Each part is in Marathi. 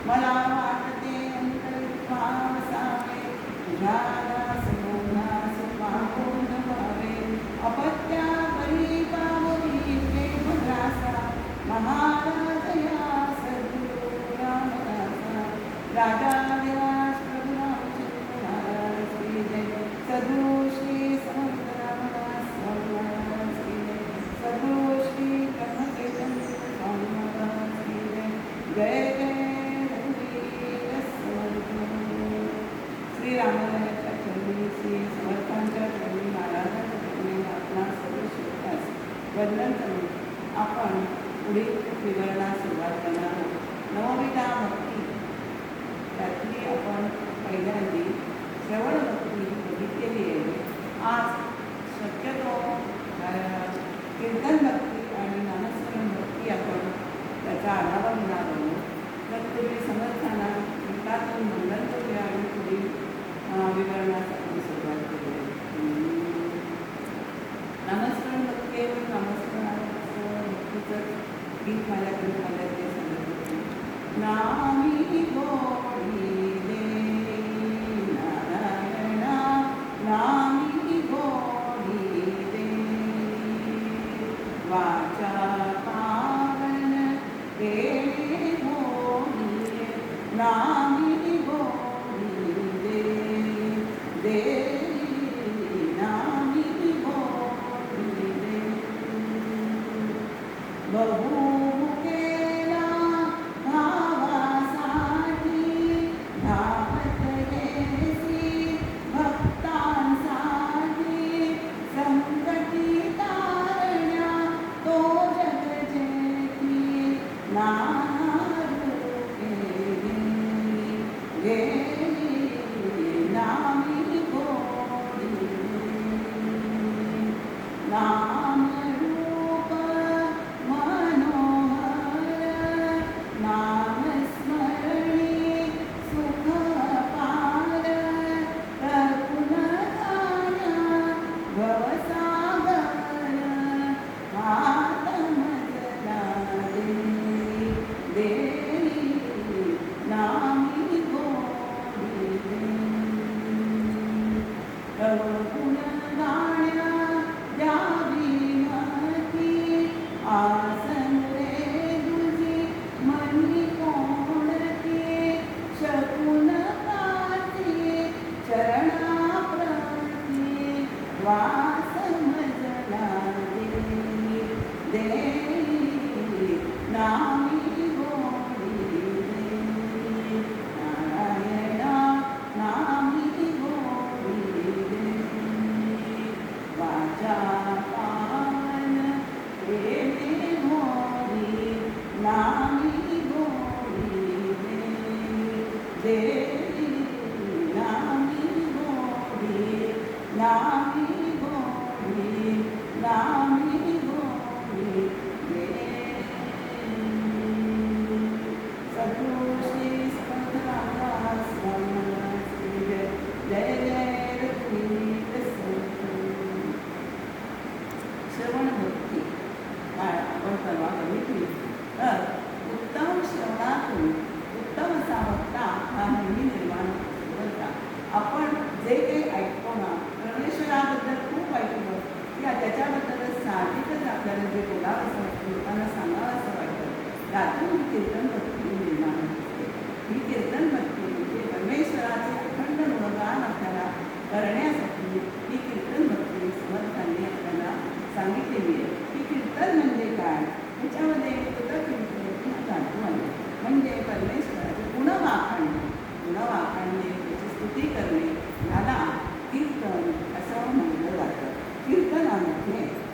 मला वाटते अंतर्भासावे तुझ्या दासगुणास पाहून व्हावे अपत्यावरी पावली प्रेमग्रासा महाराज या सद्गुरु रामदासा राजा देवास प्रभु रामचंद्र महाराज की जय सद्गुरु श्री समर्थ रामदास स्वामी महाराज की जय सद्गुरु श्री ब्रह्मचैतन्य स्वामी महाराज की जय जय जय रघुवीर समर्थ श्री रामालयाच्या चरणी श्री समर्थांच्या चरणी महाराजांच्या चरणी आपला सर्व श्रोतास वंदन करून आपण पुढील विवरणास सुरुवात करणार आहोत. नवविधा भक्ती त्यातली आपण पहिल्यांदी श्रवण भक्ती बघितलेली आहे. आज शक्यतो कीर्तन भक्ती आणि नामस्मरण भक्ती आपण त्याचा आढावा घेणार आहोत. तत्पूर्वी समर्थांना गीतातून वंदन करूया आणि पुढील विवरणास आपण सुरुवात करूया. नामस्मरण भक्ती नामस्मरणाचं भक्तीचं गीत माझ्याकडे मला ते सांगत होते. नामी गोडी दे नारायणा नामी गोडी दे वाचा पावन तेरे गोडी नामी गोडी दे दे नामी गोडी दे बहु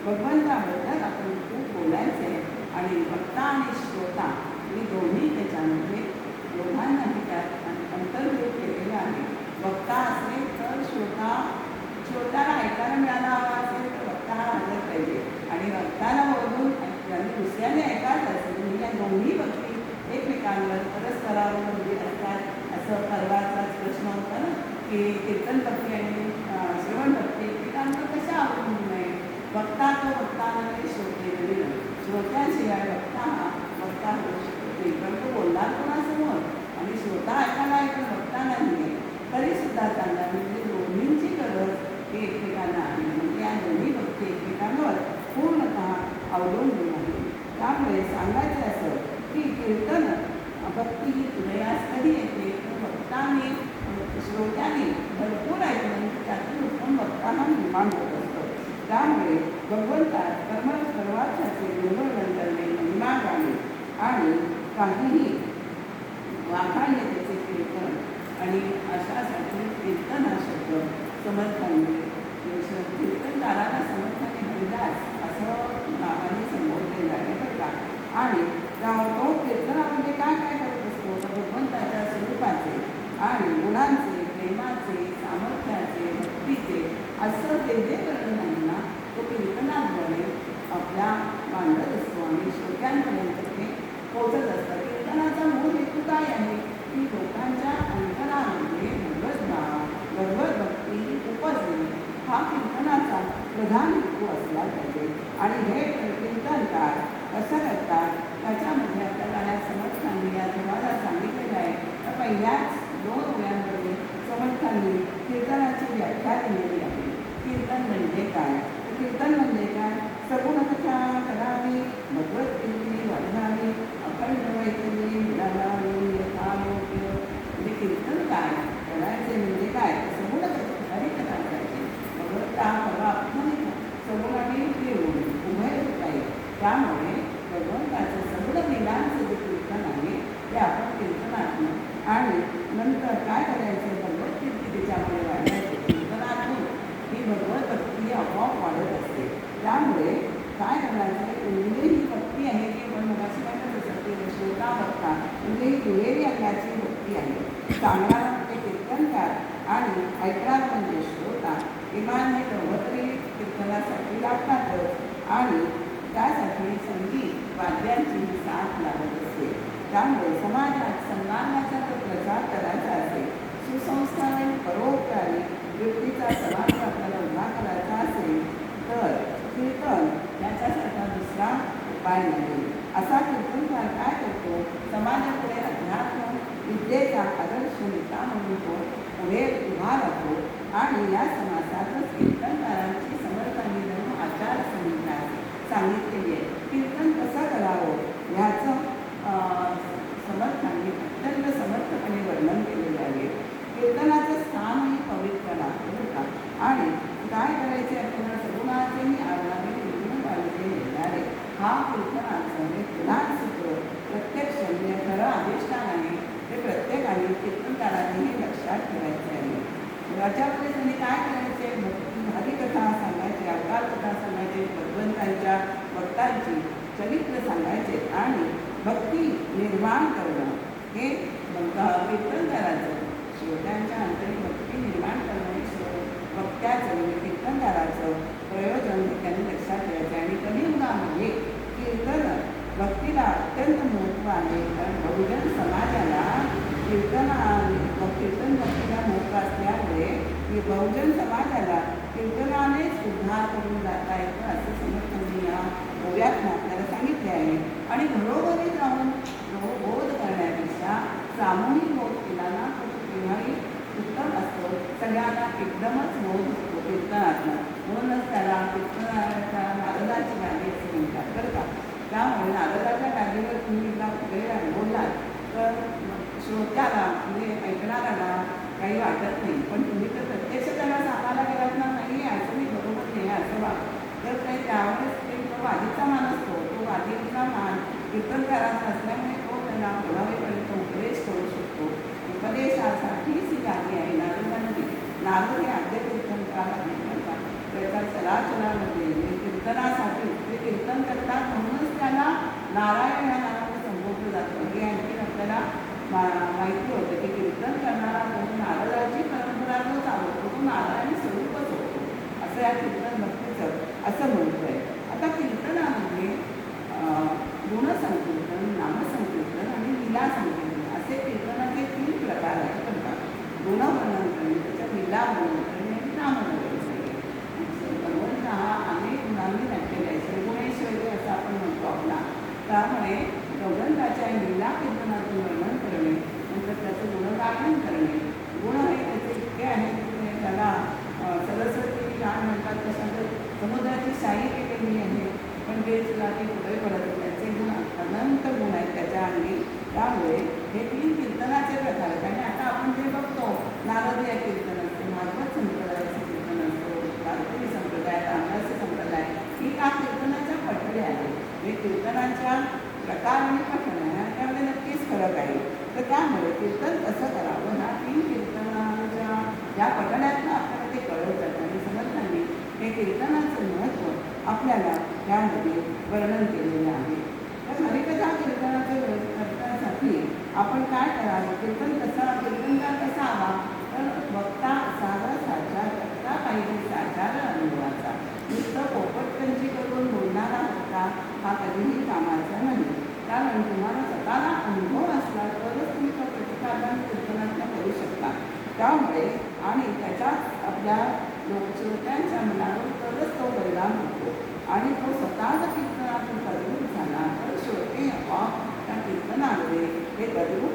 भगवंताबद्दल आपण खूप बोलायचे आणि वक्ता आणि श्रोता ही दोन्ही त्याच्यामध्ये दोघांनाही त्यात अंतर्भूत केलेलं आहे. वक्ता असेल तर श्रोताला ऐकायला मिळाला हवा असेल तर वक्ता हा हजर पाहिजे आणि वक्ताला बोलून दुसऱ्याने ऐकायचं असेल म्हणजे या दोन्ही गोष्टी एकमेकांवर परस्परावर म्हणजे असतात. असं परवाचाच प्रश्न होता ना की कीर्तन भक्ती आणि श्रवण भक्ती एकमेकांवर कशा अवलंबून नाही. वक्ता तो वक्ताना नाही श्रोत्याशिवाय वक्ता हा वक्ता होऊ शकतो. पण तो बोलणार कोणासमोर आणि मांडत असतो. त्यामुळे भगवंतात सर्वार्थाचे निर्वर्णन करणे, महिमा गाणे आणि काहीही वाखाणणे त्याचे कीर्तन आणि अशासाठी कीर्तन हा शब्द समर्थांनी कीर्तनकाराला समर्थांनी हरिदास असं नावाने संबोधले जाणे बरं का. आणि तो कीर्तनामध्ये काय काय करत असतो तर भगवंताच्या स्वरूपाचे आणि गुणांचे, प्रेमाचे, सामर्थ्याचे, भक्तीचे असं जे जे वर्णन आहे ना तो कीर्तनाद्वारे आपल्या मांडत असतो आणि श्रोत्यांपर्यंत ते पोचत असतं. कीर्तनाचा मूळ हेतू काय आहे की लोकांच्या अंतरामध्ये भगवत भक्ती उपजणे हा कीर्तनाचा प्रधान हेतू असला पाहिजे. आणि हे कीर्तनकार कसं करतात त्याच्यामध्ये आपल्याला या समर्थांनी या तुम्हाला सांगितलेलं आहे. तर पहिल्याच 2 ओव्यांमध्ये समर्थांनी कीर्तनाची व्याख्या दिलेली आहे. कीर्तन म्हणजे काय? कीर्तन म्हणजे काय? सगुण कथा करावी, भगवद्गीतेची वाढवावी, अखंड मैत्री मिळावी, यथायोग्य. म्हणजे कीर्तन काय करायचे म्हणजे काय? सगुण हरिकथा करायची. भगवंता परवा आत्मनिक सगुणाने देऊन उभय होत. त्यामुळे भगवंताचं सगुण लीलांचं जे कीर्तन आहे ते आपण कीर्तनातून आणि नंतर काय करायचं भगवद्गीता त्याच्यामुळे वाढवायचे. कीर्तनातून ही भगवत भक्ती आपोआप वाढत असते. त्यामुळे काय करायचं म्हणजे ही भक्ती आहे की पण मगाशी काय करत असते श्रोता भक्ता म्हणजे ही दुहेरी अंगाची भक्ती आहे. सांगणारा म्हणजे कीर्तनकार आणि ऐकणारा म्हणजे श्रोता. किमान हे दोघंतरी कीर्तनासाठी लागतातच आणि त्यासाठी संगीत वाद्यांची साथ लागत असते. त्यामुळे समाजात सन्मानाचा जर प्रचार करायचा असेल, सुसंस्कारी परोपकारी व्यक्तीचा समाज आपल्याला उभा करायचा असेल तर कीर्तन याच्यासारखा दुसरा उपाय नाही. असा कीर्तनकार काय करतो समाजापुढे अध्यात्म विद्येचा आदर्श नेता म्हणून तो पुढे उभा राहतो. आणि या समाजातच कीर्तनकारांची समर्थांनी जणू आचारसंहिता सांगितलेली आहे. कीर्तन कसं करावं ह्याचं समर्थांनी अत्यंत समर्थपणे वर्णन केलेले आहे. कीर्तनाचं स्थानही पवित्र लागतं का. आणि काय करायचे आपल्याला सगुणाचेही आधारे कीर्तन पाहिजे येणारे हा कीर्तनाचं हे प्रधान सूत्र प्रत्यक्ष म्हणजे खरं अधिष्ठान आहे. ते प्रत्येकाने कीर्तनकारांनी लक्षात ठेवायचे आहे. याच्यामध्ये त्यांनी काय करायचे हरिकथा सांगायचे, अवतार कथा सांगायचे, भगवंतांच्या भक्तांची चरित्र सांगायचे आणि भक्ती निर्माण करणं हे कीर्तनकाराचं श्रोत्यांच्या अंतरी भक्ती निर्माण करणं हे भक्त्याचं म्हणजे कीर्तनकाराचं प्रयोजन त्यांनी लक्षात ठेवायचं. आणि कलियुगामध्ये कीर्तन भक्तीला अत्यंत महत्त्व आहे. कारण बहुजन समाजाला कीर्तन भक्तीला महत्त्व असल्यामुळे बहुजन समाजाला कीर्तनानेच उद्धार करून जाता येतं असं समर्थांनी या ओव्यातनं आपल्याला सांगितले आहे. आणि घरोघरी जाऊन बोध करण्यापेक्षा सामूहिक बोध केला ना तो केव्हाही उत्तम असतो. सगळ्यांना एकदमच बोध होतो कीर्तनातनं. म्हणूनच त्याला कीर्तनाच्या नारदाची गाणी असे म्हणतात बरं का. त्यामुळे नारदाच्या गाडीवर तुम्ही एकदा वेळ बोललात तर श्रोत्याला म्हणजे ऐकणाऱ्याला काही वाटत नाही. पण तुम्ही तर प्रत्यक्ष त्याला सांगायला गेलात ना नाही असं मी बरोबर नाही असं वाट तर काही त्यावेळेस ते तो वादीचा मान असतो. तो वादीचा मान कीर्तनकाराचा असल्यामुळे तो त्याला प्रभावीपर्यंत उपदेश करू शकतो. उपदेशासाठीच ही गाणी आहे. नारद हे आद्य कीर्तनकार आहेत का. त्याच्या चलाचलामध्ये कीर्तनासाठी ते कीर्तन करतात म्हणूनच त्याला नारायण या नावाने संबोधलं जातं. हे आणखी आपल्याला माहिती होतं की कीर्तन करणारा म्हणून नारदाची परंपरा जो चालवतो तो नारायणी स्वरूपच होतो असं या कीर्तन भक्तीचं असं म्हणतो आहे. आता कीर्तनामध्ये गुणसंकीर्तन, नामसंकीर्तन आणि लीला संकीर्तन असे कीर्तनाचे 3 प्रकार आहेत बरं का. गुणवर्णन करणे, त्याच्या लीला वर्णन करणे आणि नामवर्णन करणे. भगवंत हा अनेक गुणांनी नटलेला आहे. श्रीगुणेश्वरी असं आपण म्हणतो आपला. त्यामुळे भगवंताच्या लीला कीर्तनातून वर्णन करणे नंतर त्याचं गुणगायन करणे. गुण हे त्याचे इतके आहेत की त्याला सरस्वती काय म्हणतात तशाच समुद्राची शाही केलेली आहे पण ते तुला ते कुठे पडत त्याचे गुण अनंत गुण आहेत त्याच्या अंगी. त्यामुळे हे 3 कीर्तनाचे प्रकार आहेत. आणि आता आपण जे बघतो नारदीय कीर्तन असते, भागवत संप्रदायाचं कीर्तन असतो, फरक आहे. तर त्यामुळे कीर्तन कसं करावं ह्या 3 कीर्तनाच्या या पठण्यातनं आपल्याला ते कळत जातं आणि समर्थांनी हे कीर्तनाचं महत्त्व आपल्याला यामध्ये वर्णन केलेलं आहे. तर हरिकथा करण्यासाठी आपण काय करावं, कीर्तनकार कसा हवा, तर वक्ता साधा साचार वक्ता पाहिजे साचार अनुभवाचा. नुसतं पोपटकंची करून बोलणारा वक्ता हा कधीही कामाचा नाही. कारण तुम्हाला स्वतःला अनुभव असला तरच तुम्ही तो प्रतिपादन कीर्तनातनं करू शकता. त्यामुळे आणि त्याच्यात आपल्या श्रोत्यांच्या मनावर तरच तो परिणाम होतो आणि तो स्वतःचा कीर्तनातून तद्रूप झाला तर श्रोते आपोआप त्या कीर्तनामध्ये हे तद्रूप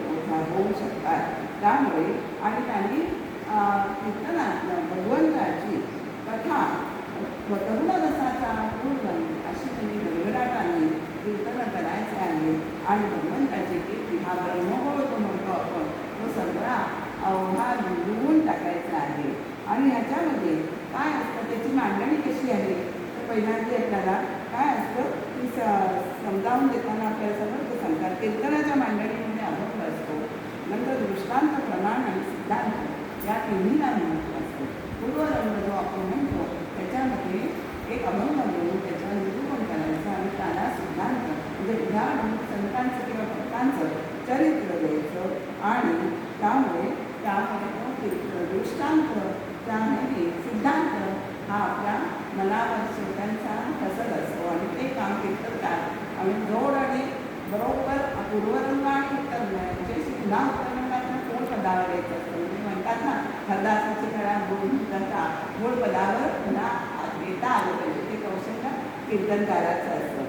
होऊ शकतात. त्यामुळे आणि त्यांनी कीर्तनातनं भगवंताची कथा तरुण रसाचा पूर्ण अशी त्यांनी गडगडाटाने कीर्तन करायचे आहे आणि भगवंताची कीर्ती हा ब्रह्मगोळ तो म्हणतो आपण, तो सगळा अवघा लिहून टाकायचा आहे. आणि ह्याच्यामध्ये काय असतं, त्याची मांडणी कशी आहे, तर पहिल्यांदा आपल्याला काय असतं की समजावून देताना आपल्याला सगळं ते सांगतात. कीर्तनाच्या मांडणीमध्ये अभंग असतो, नंतर दृष्टांत, प्रमाण आणि सिद्धांत या तिन्हीला महत्त्व असतं. पूर्वरंग जो आपण म्हणतो त्याच्यामध्ये एक अभंग घेऊन त्याच्यावर निरूपण करायचं आणि त्याला सिद्धांत म्हणजे उदाहरण संतांचं किंवा भक्तांचं चरित्र द्यायचं आणि त्यामुळे दृष्टांत त्यामध्ये सिद्धांत हा आपल्या मनावर श्रोत्यांचा हसत असतो आणि ते काम कीर्तनकार आणि जोड आणि बरोबर पूर्वरंग आणि उत्तरंगाचे पुन्हा उत्तरंगातून गोड पदावर यायचं असतं. म्हणजे म्हणतात ना, हरदासाची कळा गोड पदावर पुन्हा येता आलं पाहिजे, ते कौशल्य कीर्तनकाराचं असतं.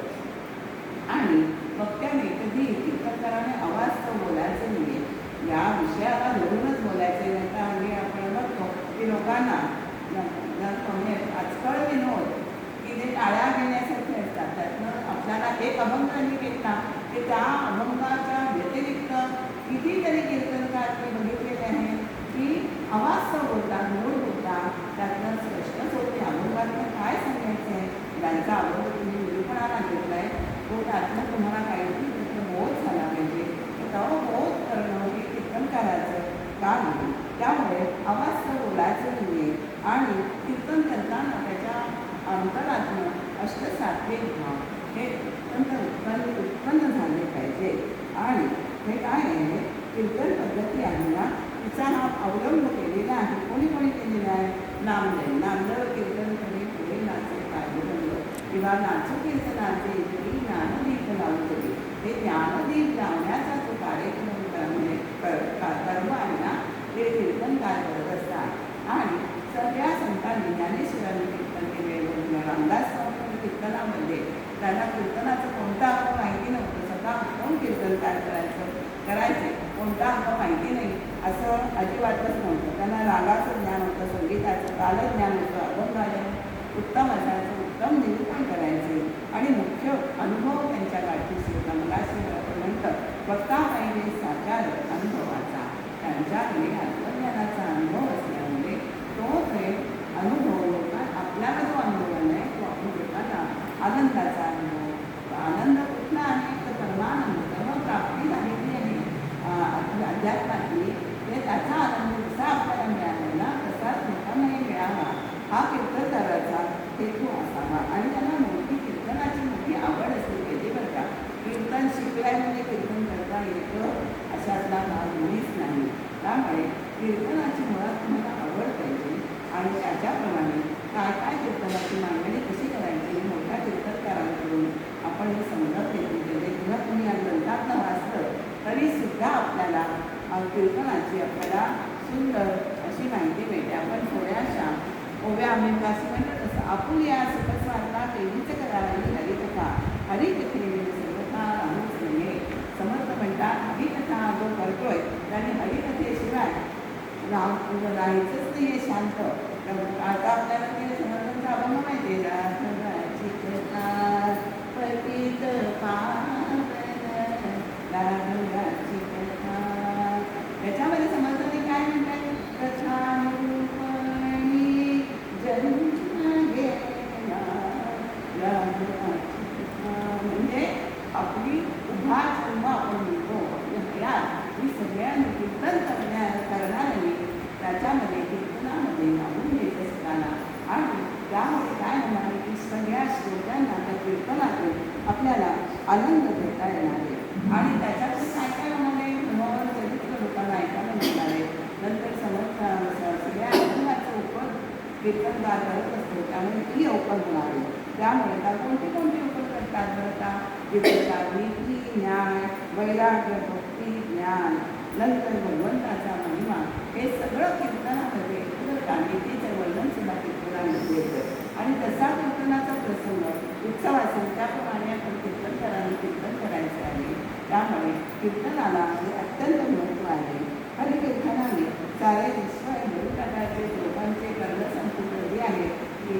आणि वक्त्याने कधी कीर्तनकाराने आवाज तर बोलायचं नाही आहे, या विषयाला धरूनच बोलायचं नाही. तर आम्ही आपण बघतो की लोकांना आजकाल विनोद की ते टाळ्या घेण्यासाठी असतात. त्यातनं आपल्याला एक अभंग घेतला की त्या अभंगाच्या व्यतिरिक्त कितीतरी कीर्तनकार मी बघितलेले आहे की आवाज तर बोलतात, मूळ बोलतात, त्यातनं स्पष्टच होते अभंगातनं काय सांगायचं आहे. ज्यांचा अभंग तुम्ही निरूपणाला घेतला आहे तो त्यातनं तुम्हाला काहीतरी त्याचं बोध झाला पाहिजे. तो बोध करणं हे कीर्तनकाराचं काम आहे. त्यामुळे आवाज तर बोलायचं नाही आहे आणि कीर्तन करताना त्याच्या अंतरातनं अष्टसात्विक भाव हे उत्पन्न झाले पाहिजे. आणि हे काय आहे, कीर्तन पद्धती आहे ना, तिचा हा अवलंब केलेला आहे. कोणी केलेला आहे, नामदेव कीर्तन करी पुढे नाचे पाहिजे किंवा नाचू कीर्तनाचे जरी ज्ञानदीप लावतो. हे ज्ञानदीप लावण्याचा जो कार्यक्रम कर्म आहे ना, ते कीर्तनकार करत असतात. आणि सगळ्या संतांनी ज्ञानेश्वरांनी कीर्तन केले, रामदास स्वामी कीर्तनामध्ये त्यांना कीर्तनाचं कोणता अंग माहिती नव्हतं, स्वतः कोण कीर्तनकार करायचे कोणता अंग माहिती नाही असं अजिबातच नव्हतं. त्यांना रागाचं ज्ञान होतं, संगीताचं कालज्ञान होतं, अभंगाने उत्तम असायचं, उत्तम निरूपण करायचे आणि मुख्य अनुभव त्यांच्या गाठीशी होता. मगाशी आपण म्हणतं वक्ता पाहिजे साचार अनुभवाचा. त्यांच्याकडे आत्मज्ञानाचा अनुभव असल्यामुळे तो अनुभव लोकांना, आपल्याला जो अनुभव नाही तो आपण लोकांना आनंदाचा अनुभव, आनंद कुठला आहे तर परमानंद प्राप्ती झालेली आहे अध्यात्मातली, ते त्याचा आनंद जसा आपल्याला मिळालेला तसाच लोकांनाही मिळावा हा कीर्तनकाराचा हेतू असावा. आणि त्यांना कीर्तनाची मोठी आवड असली पाहिजे बरं का. कीर्तन शिकल्यामुळे कीर्तन करता येतं अशातला भाग मुळीच नाही. त्यामुळे कीर्तनाची मुळात तुम्हाला आवड पाहिजे आणि त्याच्याप्रमाणे काय काय कीर्तनाची मांडणी कशी करायची मोठ्या कीर्तनकारांकडून आपण हे समजत घेतली. किंवा तुम्ही या ग्रंथातनं वाचलं तरीसुद्धा आपल्याला कीर्तनाची आपल्याला सुंदर अशी माहिती मिळते. आपण थोड्याशा ओव्या आम्ही असं म्हणतो तसं आपण या सुखस्वार्था पेढीचं करावी हरिकथा, हरिकथेने सर्वथा राहूच नये. समर्थ म्हणतात हरिकथा जो करतोय त्याने हरिकथेशिवाय राहायचंच नाही आहे शांत. आता आपल्याला ते समर्थांचा अभंग माहिती आहे, पतित पावन राघवाची कथा. त्याच्यामध्ये समर्थांनी काय म्हणतात, कथानुरूपणी जन्म घेतला राघवाची कथा. म्हणजे आपली उभा जन्म आपण म्हणतो या कीर्तनकार करत असतो, त्यामुळे ती अवकल होणार आहे. त्यामुळे आता कोणती अवकल करतात बरं का कीर्तनकार? नीती, न्याय, वैराग्य, भक्ती, ज्ञान, नंतर भगवंताचा महिमा, हे सगळं कीर्तनामध्ये येतं आणि नीतीचं वर्णन सुद्धा कीर्तनामध्ये येतं. आणि तसा कीर्तनाचा प्रसंग उत्सव असेल त्याप्रमाणे आपण कीर्तनकारांनी कीर्तन करायचे आहे. त्यामुळे कीर्तनाला अत्यंत महत्त्व आहे. हरिकीर्तनाने सारे विश्व भरून टाकायचे, लोकांचे कर्म संपूर्ण आहे की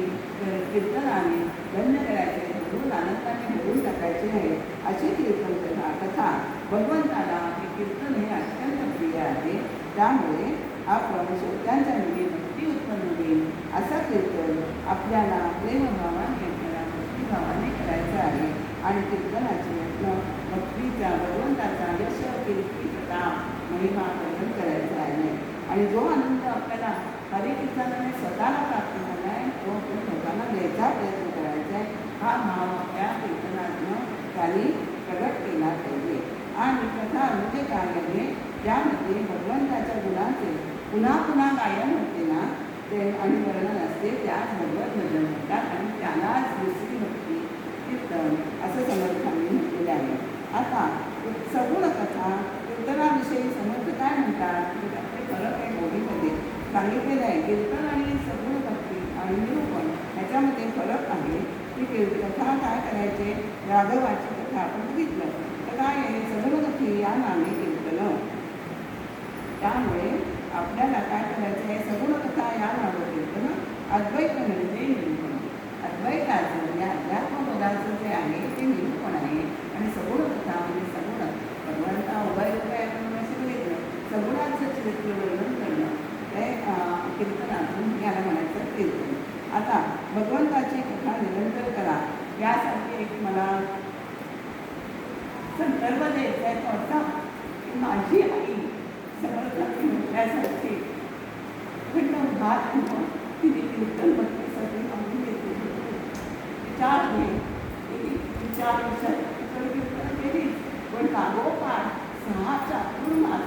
कीर्तनाने धन्य करायचे, भरून आनंदाने भरून टाकायचे आहे. अशी कीर्तन कथा भगवंताला हे कीर्तन हे अत्यंत प्रिय आहे. त्यामुळे आपण श्रोत्यांच्या मुली भक्ती उत्पन्न होईल असं कीर्तन आपल्याला प्रेमभावाने आपल्याला भक्तिभावाने करायचं आहे. आणि कीर्तनाची भक्तीचा भगवंताचा यश कीर्ती कथा महिमा वर्णन करायचा आहे. आणि जो आनंद आपल्याला हरिकीर्तनाने स्वतःला प्राप्त झाला आहे तो आपण लोकांना द्यायचा प्रयत्न करायचा आहे. हा भाव त्या कीर्तनातनं त्यांनी प्रगट केला पाहिजे. आणि कथा म्हणजे काय आहे, ज्यामध्ये भगवंताच्या गुणाचे पुन्हा पुन्हा गायन होते ना ते आणि वर्णन असते, त्याच भगवत भजन म्हणतात. आणि त्यालाच दुसरी भक्ती कीर्तन असं समर्थांनी म्हटलेले आहे. आता सगुण कथा कीर्तनाविषयी समर्थ काय म्हणतात की आपले फरक आहे बोलीमध्ये सांगितलेलं आहे. कीर्तन आणि सगुण भक्ती आणि निरूपण ह्याच्यामध्ये फरक आहे. की कथा काय करायचे, राघवाची कथा आपण बघितलं तर काय आहे, सगुण कथी या नामे कीर्तन. त्यामुळे आपल्याला काय करायचं आहे, सगुण कथा या नावावर कीर्तन, अद्वैत म्हणजे निरूपण. अद्वैताचं म्हणजे अध्यात्मपदाचं जे आहे ते निरूपण आहे. आणि सगुण कथा म्हणजे सगुण भगवंता उभय उपाय आपण असं बघितलं, सगुणाचं चरित्र वर्णन करणं हे कीर्तनातून याला म्हणायचं कीर्तन. आता भगवंताची कथा निरंतर करा यासाठी एक मला संदर्भ द्यायचा आहे थोडसा, की माझी आई समर्थांनी म्हटल्यासाठी म्हटलं भात म्हणून तिने कीर्तन भक्तीसाठी मागून घेतली. चार वर्षात कीर्तन केली, पण लागोपाठ 6 चातुर्मास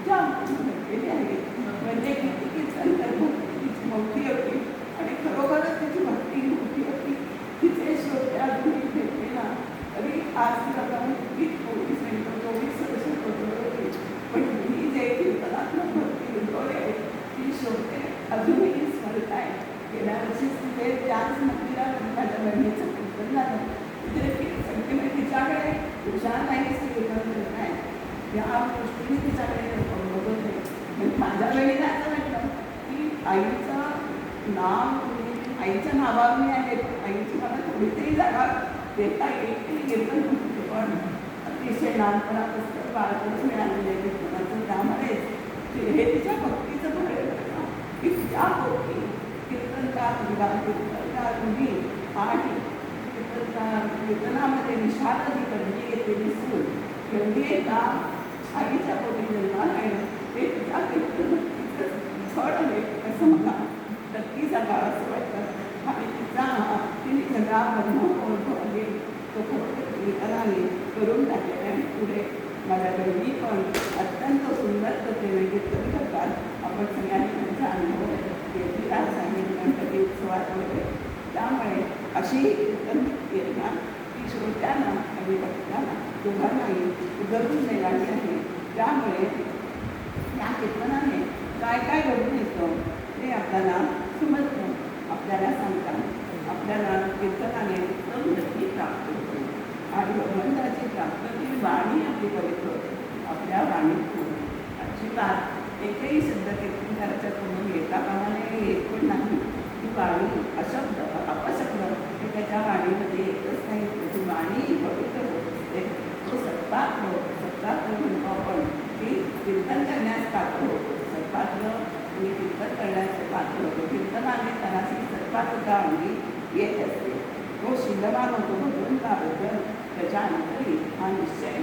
ज्या घडलेले आहेत. म्हणजे किती कीर्तन तर भक्तीची मोठी होती आणि खरोखरच तिची भक्ती मोठी होती. तिचे श्रोते अजूनही भेटले ना तरी आज तिला जाऊन 24 वर्ष होते. पण मी जे कीर्तनात्मक भक्ती उद्भवले ती श्रोते अजूनही स्मरत आहे. गेल्या वर्षीच तिथे त्याच मंदिरा माझ्या बहिणीचं कीर्तन झालं. तिथे संख्येने तिच्याकडे हुशार नाही कीर्तन करत आहे, या गोष्टीने तिच्याकडे बघत नाही. म्हणजे माझ्या बहिणीला असं वाटलं की आईचं नाव म्हणजे आईच्या नावाने आहे, आईची मला थोडी तरी जागा देता येईल की कीर्तन म्हणते. पण अतिशय लहानपणापासून बाळपण मिळालेलं आहे कीर्तनाचं. त्यामुळे हे तिच्या भक्तीचं फळ आहे की तिच्या भक्ती कीर्तनकार मुलगा, कीर्तनकार मुली आणि कीर्तनामध्ये निषादाची करणी घेतलेली सूर एवढी एका आईच्या पोटी जन्माला आहे. ते तिच्या कीर्तनाचं फळ आहे असं मला नक्की सांगावं असं वाटतं. आणि तिने सगळा ब्रह्म आहे तो कीर्तनाने करून टाकलेला आहे. पुढे माझ्या बहिणी पण अत्यंत सुंदर पद्धतीने कीर्तन करतात. आपण सगळ्यांनी त्यांचा अनुभव घेतलेला सांगेल गणपती उत्सवात वगैरे. त्यामुळे अशी कीर्तन कीर्तना ही श्रोत्यांना आणि भक्तांना दोघांनाही उजळून देणारी आहे. त्यामुळे या कीर्तनाने काय काय घडून येतं ते आपल्याला समजतं, आपल्याला सांगतात. आपल्याला कीर्तनाने उत्तम गती प्राप्त होते आणि भगवंताची प्राप्ती वाणी आपली पवित्र होते. आपल्या वाणीतून अजिबात एकही शब्द कीर्तनकाराच्या तोंडून येता कामा नये, येत पण नाही. ती वाणी अशब्द अपशब्द हे त्याच्या वाणीमध्ये येतच नाही. त्याची वाणी पवित्र होत असते. तो सत्पात्र म्हणतो आपण की कीर्तन करण्यास पात्र होतो. सत्पात्र आणि कीर्तन करण्याचे पात्र होतो. कीर्तनाने त्याला सत्पात्रता अंगी येत असते. तो शीलवान होतो भगवंताबद्दल. त्याच्या अंतरी हा निश्चय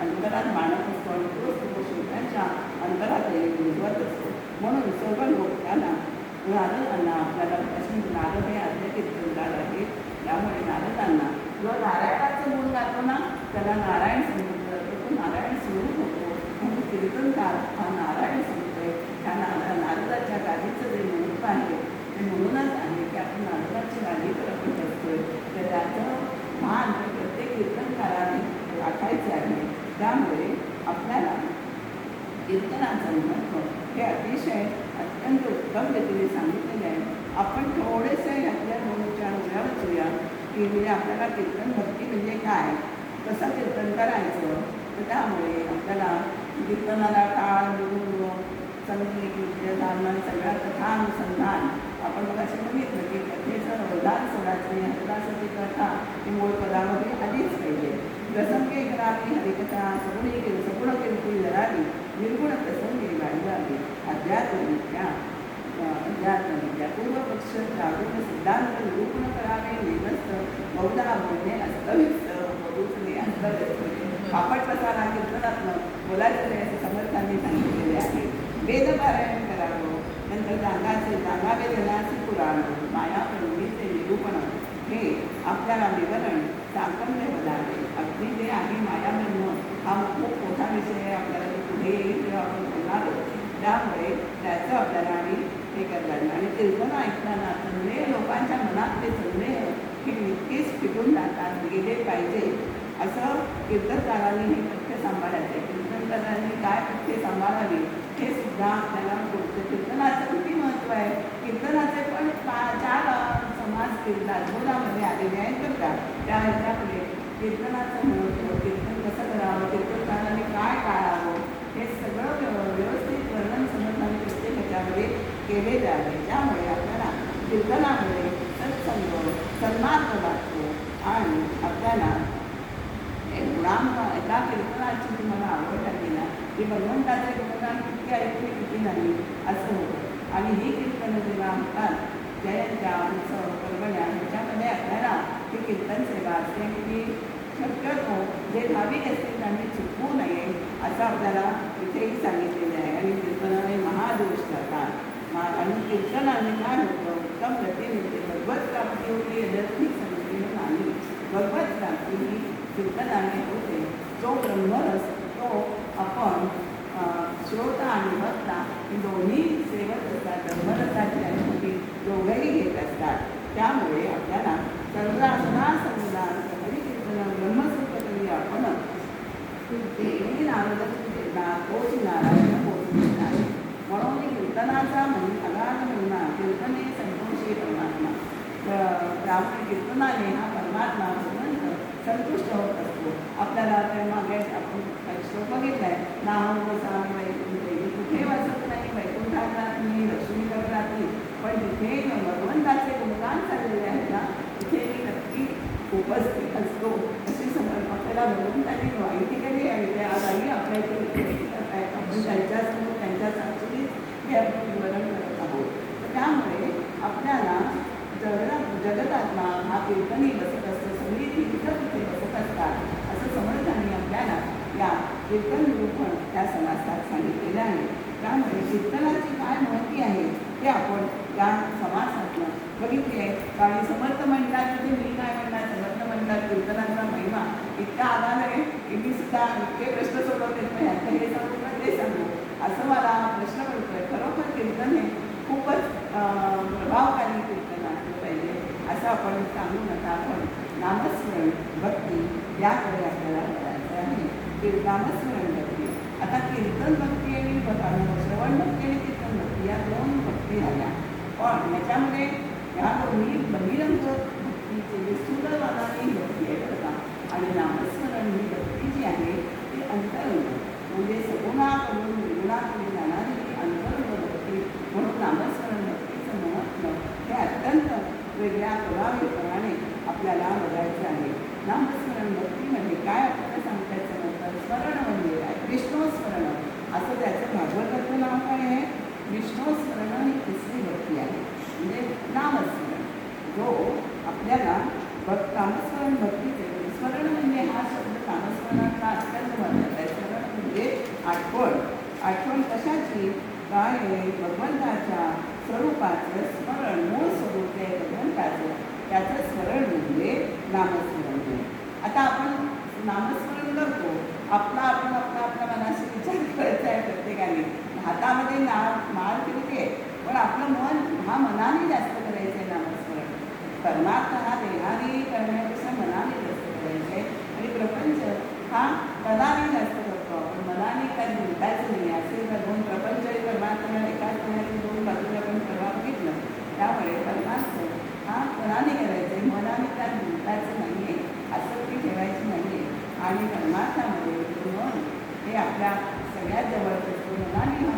अंतरात मानत असतो आणि तो श्रोत्यांच्या अंतरातही रुजवत असतो. म्हणून सर्व लोक त्याला नारदांना आपल्याला अशी नारद हे आद्य कीर्तनकार आहे. त्यामुळे नारदांना जो नारायणाचं गुण गातो ना त्याला नारायण समजलं जातं. तो नारायण स्वरूप होतो. म्हणून कीर्तनकार हा नारायण समजतोय. त्या नारदाच्या गादीचं जे महत्त्व आहे ते म्हणूनच त्यामुळे आपल्याला कीर्तनाचं महत्त्व हे अतिशय अत्यंत उत्तम रीतीने सांगितलेले आहे. आपण थोडेसे यातल्या दोनच्या उड्या वाचूया की म्हणजे आपल्याला कीर्तन भक्ती म्हणजे काय, कसं कीर्तन करायचं. तर त्यामुळे आपल्याला कीर्तनाला टाळ मृदुंग संगीत नृत्य धारण सगळ्या कथानुसंधान आपण मग असे बघितलं की कथेचं अवधान सोडायचं या हरदासाची कथा ही मूळ पदामध्ये आलीच पाहिजे. प्रसंगे करावी हरिकथा सगुण कीर्ती जरावी निर्गुण प्रसंगे गायलावी अध्यात्मविद्या पूर्वपक्ष जागृत सिद्धांत निरूपण करावे नेमस्त बहुधा बोलणे अस्तव्यस्त बघूचणे अस्तव्यस्त पापड प्रसारा कीर्तनात्मक बोलायचं नाही असं समर्थांनी सांगितलेले आहे. वेदपारायण करावं, नंतर जागावे जनाचे पुराण माया प्रवृत्तीचे निरूपण हे आपल्याला विवरण साकल्य बदलावे. अगदी जे आहे माया ब्रह्म हा खूप मोठा विषय आहे, आपल्याला तो पुढे येईल तेव्हा आपण बोलणार आहोत. त्यामुळे त्याचं आपल्याला आणि हे करायला आणि कीर्तन ऐकताना चांगले लोकांच्या मनात ते चांगले की नक्कीच फिटून जातात गेले पाहिजे असं कीर्तनकारांनी हे पथ्य सांभाळायचे. कीर्तनकारांनी काय पथ्य सांभाळावी हे सुद्धा आपल्याला बोलतं. कीर्तनाचं किती महत्त्व आहे. कीर्तनाचे पण 4 समाज बोधामध्ये आलेले आहेत बरं का. त्या ह्याच्यामध्ये कीर्तनाचं महत्त्व, कीर्तन कसं करावं, कीर्तनकारांनी काय टाळावं हे सगळं व्यवस्थित वर्णन समर्थाने प्रत्येक ह्याच्यामध्ये केलेलं आहे. त्यामुळे आपल्याला कीर्तनामध्ये सत्संग सन्मार्ग वाटतो आणि आपल्याला एका कीर्तनाची तुम्हाला आवड लागली ना की भगवंताचे गुणगान किती ऐकले किती नाही असं होतं. आणि ही कीर्तनं जेव्हा होतात जयंत्या उत्सव परगण्या ह्याच्यामध्ये आपल्याला ही कीर्तन सेवा असते की शक्यतो जे भाविक असतील त्यांनी चुकवू नये असं आपल्याला इथेही सांगितलेलं आहे. आणि कीर्तनाने महादोष जातात आणि कीर्तनाने काय होतं उत्तम गती मिळते, भगवत प्राप्ती होती. आध्यात्मिक संगतीने नाही, भगवत प्राप्ती ही कीर्तनाने होते. जो ब्रह्मरस तो आपण श्रोता आणि वक्ता ही दोन्ही सेवत असतात. ब्रह्मरसाची अनुभूती दोघंही घेत असतात. त्यामुळे आपल्याला सर्वासनासंविधान हरिकीर्तन ब्रह्मसूत्र करी आपण देवी नारदना तोच नारायण पोचणार. म्हणून कीर्तनाचा अगाध महिमा कीर्तने संतोषी परमात्मा. त्यामुळे कीर्तनाने हा परमात्मा भगवंत संतुष्ट होत असतो. आपल्याला ते मागे आपण श्लोक बघितलाय नाम गोसावी वैकुंठे कुठे वाचत नाही, वैकुंठात राहत नाही, लक्ष्मीकडे राहते, पण तिथे भगवंताचे गुणगान चाललेले आहेत ना तिथे मी नक्की उपस्थित असतो अशी समज आपल्याला भगवंताची माहिती केली आहे. त्या आजही आपल्या इथे आपण त्यांच्यासमोर त्यांच्या साक्षीच हे आपण विवरण करत आहोत. तर त्यामुळे आपल्याला जगतात्मा हा कीर्तनी बसत असतो, सगळी कीर्तन तिथे बसत असतात असं समर्थांनी आपल्याला या कीर्तन निरूपण त्या समासात सांगितलेलं आहे. त्यामुळे कीर्तनाची काय माहिती आहे ते आपण या समासातनं बघितली आहे. आणि समर्थ म्हणतात तिथे मी काय म्हणणार, समर्थ म्हणतात कीर्तनाचा महिमा इतका आधार आहे की मी सुद्धा इतके प्रश्न सोडवते ह्याचं हे सांगू का ते सांगू असं मला प्रश्न पडतोय. खरोखर कीर्तन हे खूपच प्रभावकारी कीर्तन असलं पाहिजे असं आपण सांगू नका. आपण नामस्मरण भक्ती याकडे आपल्याला करायचं आहे. नामस्मरण भक्ती आता कीर्तन भक्ती आणि श्रवण भक्ती आणि कीर्तन भक्ती या 2 भक्ती झाल्या. पण याच्यामध्ये ह्या दोन्ही बहिरंग भक्तीचे सुरवादाने भक्ती आहे बरं का. आणि नामस्मरण ही भक्ती जी आहे ती अंतरंग म्हणजे सगुणाकडून निर्गुणाकडे जाणारी अंतरंग भक्ती. म्हणून नामस्मरण भक्तीचं महत्त्व हे अत्यंत वेगळ्या प्रभावीपणाने आपल्याला बघायचं आहे. नामस्मरण भक्तीमध्ये काय आपल्याला सांगतायचं नंतर स्मरण म्हणजे काय, विष्णुस्मरण असं त्याचं भागवताचं नाव काय आहे. विष्णुस्मरण ही तिसरी भक्ती आहे म्हणजे नामस्मरण जो आपल्याला नामस्मरण भक्तीचे स्मरण म्हणजे हा शब्द नामस्मरणाचा अत्यंत महत्त्वाचा आहे. स्मरण म्हणजे आठवण कशाची काय आहे भगवंताच्या स्वरूपाचं स्मरण, मूळ स्वरूप आहे भगवंताचं, त्याचं स्मरण म्हणजे नामस्मरण. आता आपण नामस्मरण करतो आपण आपल्या मनाशी विचार करायचा आहे प्रत्येकाने. हातामध्ये माळ फिरते पण आपलं मन हा मनाने जास्त करायचं आहे नामस्मरण. परमार्थ हा देहाने करण्यापेक्षा मनाने जास्त करायचं आहे. आणि प्रपंच हा मनाने जास्त करतो आपण, मनाने काय गुंतायचं नाही. असे दोन प्रपंचही परमात्मा एकाच मनाची दोन बाजूला आपण परवा बघितलं. त्यामुळे परमात्मा हा मनाने करायचं, मनाने काय गुंतायचं नाही आहे, आसक्ती ठेवायची नाही आहे. आणि परमार्थामध्ये मन हे आपल्या सगळ्यात जवळचं असतो. मनाने हा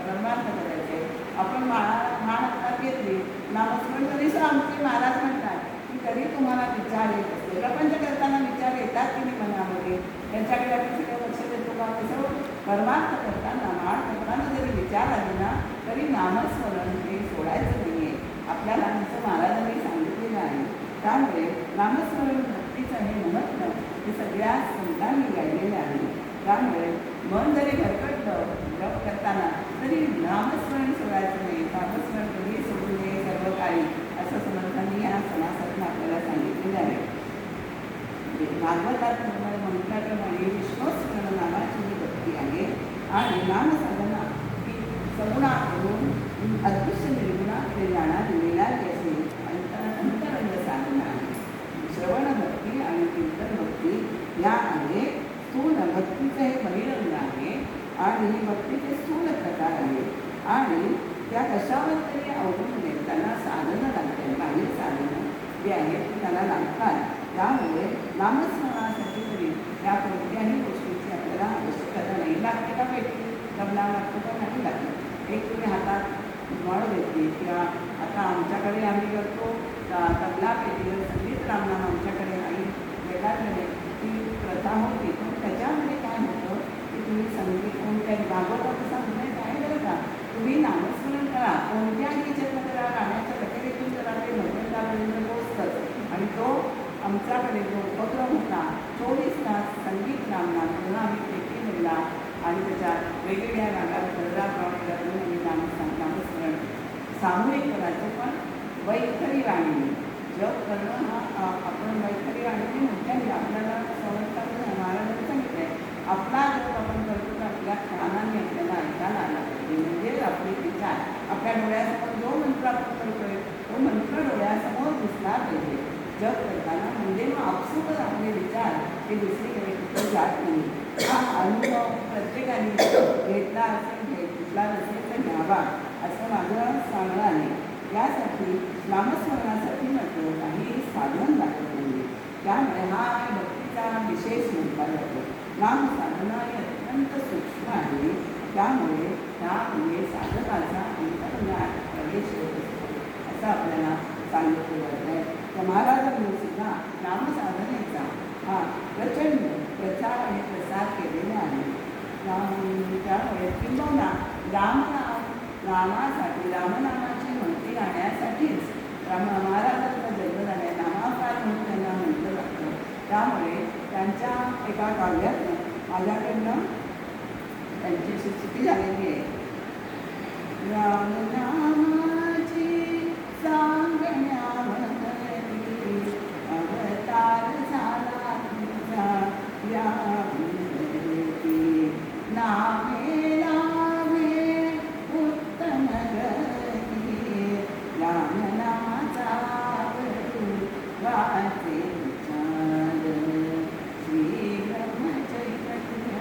परमार्थ करायचे. आपण माळ हातात घेतली, नामस्मरण तरी आमचे महाराज म्हणतात की तरी तुम्हाला विचार येत असते. प्रपंच करताना विचार येतात की नाही मनामध्ये, त्यांच्याकडे आपण सगळं लक्ष देतो का? तसं परमार्थ करताना माळ करताना जरी विचार आले ना तरी नामस्मरण हे सोडायचं नाही आहे आपल्याला, असं महाराजांनी सांगितलेलं आहे. त्यामुळे नामस्मरण भक्तीचं हे महत्त्व हे सगळ्या संतांनी गायलेलं आहे. त्यामुळे मन जरी भरकटलं जप करताना तरी नामस्मरण सोडायचं नाही. नामस्मरण कधी सोडू नये सर्व काळी, असं समर्थांनी या समासातून आपल्याला सांगितलेलं आहे. भागवतात म्हटल्याप्रमाणे विष्णुस्मरण नामाची ही भक्ती आहे. आणि नामसाधना ही सगुणा करून अदृश्य निर्गुणाकडे जाणारी मिळाली असे अंतरंग साधना आहे. श्रवण भक्ती आणि कीर्तन भक्ती या आहे. स्थूल भक्तीचं हे बहिरंग आहे आणि ही भक्तीचे स्थूल प्रकार आहे. आणि त्या कशावर तरी अवलंबून आहेत, त्यांना साधनं लागतात. बाह्य साधनं जी आहेत ती त्यांना लागतात. त्यामुळे नामस्मरणासाठी तरी या कोणत्याही गोष्टीची आपल्याला आवश्यकता नाही. लागते का पेटी तबला लागतो का नाही लागत. एक तुम्ही हातात मळ देते किंवा आता आमच्याकडे आम्ही करतो तबला पेटीवर संगीत रामनाम आमच्याकडे आई वेगाकडे ती प्रथा होती. पण त्याच्यामध्ये काय होतं की तुम्ही संगीत कोणत्या भागवताचं सांगणे काय बरं का, तुम्ही नामस्मरण करा कोणत्याही जन्म करा, गाण्याच्या कटेरीतून करा, ते भगवंतापर्यंत पोचतंच. आणि तो आमच्याकडे जो उपक्रम होता 24 तास संगीत नामनाम पुन्हा आम्ही पेटी मिळला आणि त्याच्यात वेगवेगळ्या रागात गरजाप्रमाणे नामस्मरण सामूहिक करायचं. पण वैखरी वाणीने जप करणं हा आपण वैखरी वाणीने मोठ्याने आपल्याला संस्थांनी महाराजांनी सांगितलं आहे. आपला जप आपण करतो तर आपल्या कानाने आपल्याला ऐकायला आला पाहिजे. म्हणजे आपले विचार आपल्या डोळ्यासमोर जो मंत्र आपण करतोय तो मंत्र डोळ्यासमोर दिसला पाहिजे जप करताना. म्हणजे मग आपसुकच आपले विचार हे दुसरीकडे कुठं जात नाही. हा अनुभव प्रत्येकाने घेतला असेल घेतला नसेल तर घ्यावा असं माझं सांगणं आहे. यासाठी नामस्मरणासाठी मात्र काही साधन लागत नाही. त्यामुळे हा भक्तीचा विशेष म्हटला जातो. नामसाधना ही अत्यंत सूक्ष्म आहे. त्यामुळे त्यामुळे साधकाचा अंतर्ज्ञान प्रवेश होत असतो असं आपल्याला सांगितलं जात आहे. तर महाराजांनी सुद्धा नामसाधनेचा हा प्रचंड प्रचार आणि प्रसार केलेला आहे. त्यामुळे किंबहुना रामनामासाठी रामनामाची म्हणती गाण्यासाठीच महाराजांचा जन्म झाला. नामाकार म्हणून त्यांना म्हटलं जातं. त्यामुळे त्यांच्या एका काव्यात माझ्याकडनं त्यांची सुचती झालेली आहे. रामनामाची सांगण्यामध्ये अवतार झाला तुझा या नामे लाभे उत्तम गती रामनामाचा वाचे विचार श्री ब्रह्मचैतन्य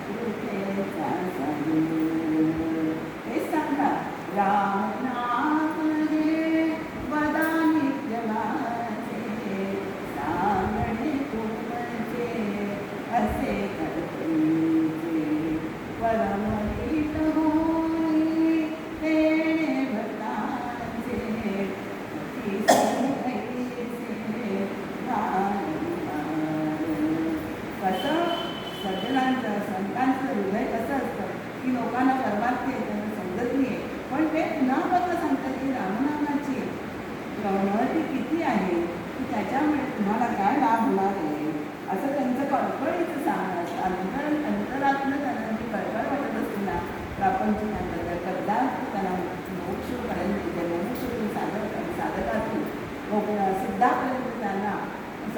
कृपेचा सागर. हे सांगतात रामनाम हे वदानी जगाचे सांगणे तुमचे असे करते परमहित होई तेणे भक्तांचे कसं सज्जनांचं संतांचं हृदय कसं असतं की लोकांना परमार्थ त्यांना समजत नाही. पण ते पुन्हा बघा सांगतात की रामनामाची महती किती आहे की त्याच्यामुळे तुम्हाला काय लाभ होणार आहे असं त्यांचं कळकळीचं सांगणं अंतरातनं त्यांना जी कळकळ वाटत असते ना प्रापंचिकांबद्दल पदार्थ त्यांना मोक्षपर्यंत मोक्षातून साधकातून सिद्धापर्यंत त्यांना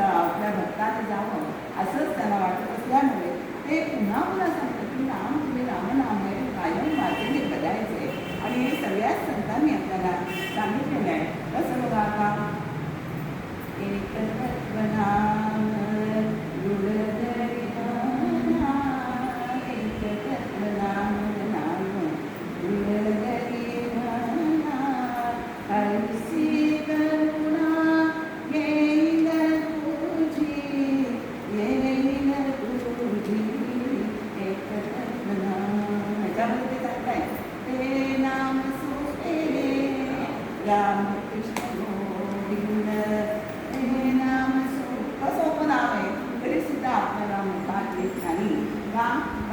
आपल्या भक्ताने जावं असंच त्यांना वाटत असल्यामुळे ते पुन्हा पुन्हा सांगतात की नाम तुम्ही रामनाम आहे कायम वाचेने बघायचे. आणि हे सगळ्याच संतांनी आपल्याला सांगितलेलं आहे. कसं बघा आता एक तत्वनाम गुणधरित राम कृष्ण गोविंद हे नाम कसं सोपं नाव आहे तरी सुद्धा आपल्याला मुखात येत नाही का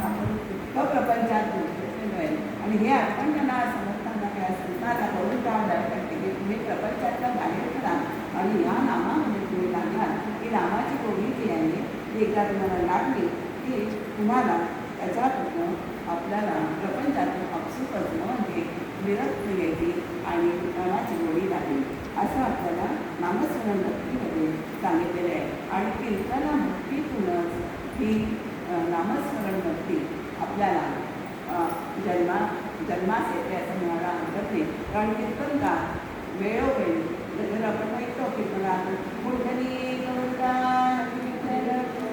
आपण इतकं प्रपंचात गुंतलेलो आहे. आणि हे आपण त्यांना समजताना त्या संतांना करून का वाटते की तुम्ही प्रपंचातलं बाहेर करा आणि या नामामध्ये तुम्ही लागलात की नामाची गोडी जी आहे ती एकदा तुम्हाला लागली की तुम्हाला त्याच्याकडनं आपल्याला प्रपंचातून अपसूकच म्हणजे विरक्ती येते आणि नामाची गोडी लागेल असं आपल्याला नामस्मरण भक्तीमध्ये सांगितलेलं आहे. आणि कीर्तना भक्तीतूनच ही नामस्मरण भक्ती आपल्याला जन्मास येते असं म्हणायला हरकत नाही. कारण कीर्तनकार वेळोवेळी जर आपण ऐकतो कीर्तनात कुंडली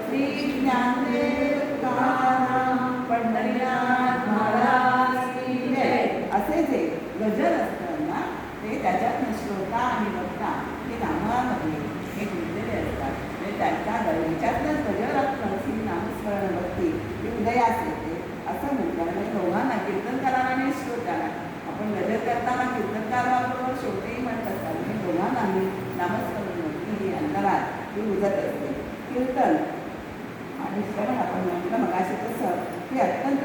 श्री ज्ञानदेव तुकाराम पंढरीनाथ महाराज की जय असे जे गजर असतात ना ते त्याच्यातनं श्रोता आणि वक्ता हे नामामध्ये हे गुंतलेले असतात. म्हणजे त्यांच्या ह्याच्यातनंच गजरातनं ही नामस्मरण भक्ती ही उदयास येते असं म्हटलं. म्हणजे दोघांना कीर्तनकाराला आणि श्रोत्याला आपण गजर करताना कीर्तनकाराबरोबर श्रोतेही म्हणत असतात. म्हणजे दोघांनाही नामस्मरण भक्ती ही अंतरात ही उजत असते. कीर्तन आणि श्रवण आपण म्हटलं मगाशी तसं हे अत्यंत